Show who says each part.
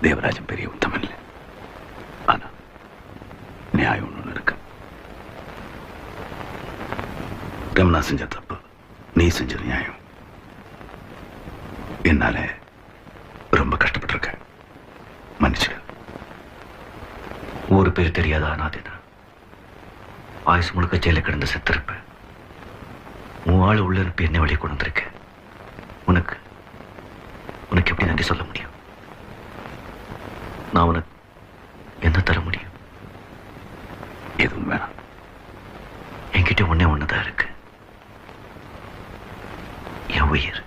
Speaker 1: தேவராஜன் பெரிய உத்தமன் இல்லை. ஆனா நியாயம் ஒண்ணு இருக்கு. ரமணா செஞ்ச தப்பு, நீ செஞ்ச நியாயம். என்னால ரொம்ப கஷ்டப்பட்டிருக்க, மன்னிச்சிடு.
Speaker 2: ஊரு பேர் தெரியாத அனாதைதான். ஆயுசு முழுக்க ஜெயில கிடந்து செத்திருப்ப. உன் ஆள் உள்ள இருப்ப என்ன வழி கொண்டு வந்திருக்க. உனக்கு உனக்கு எப்படி நன்றி சொல்ல முடியும்? நான் உனக்கு என்ன தர முடியும்?
Speaker 1: எதுவும் வேணாம்.
Speaker 2: என்கிட்ட ஒன்னே ஒண்ணுதான் இருக்கு, என் உயிர்.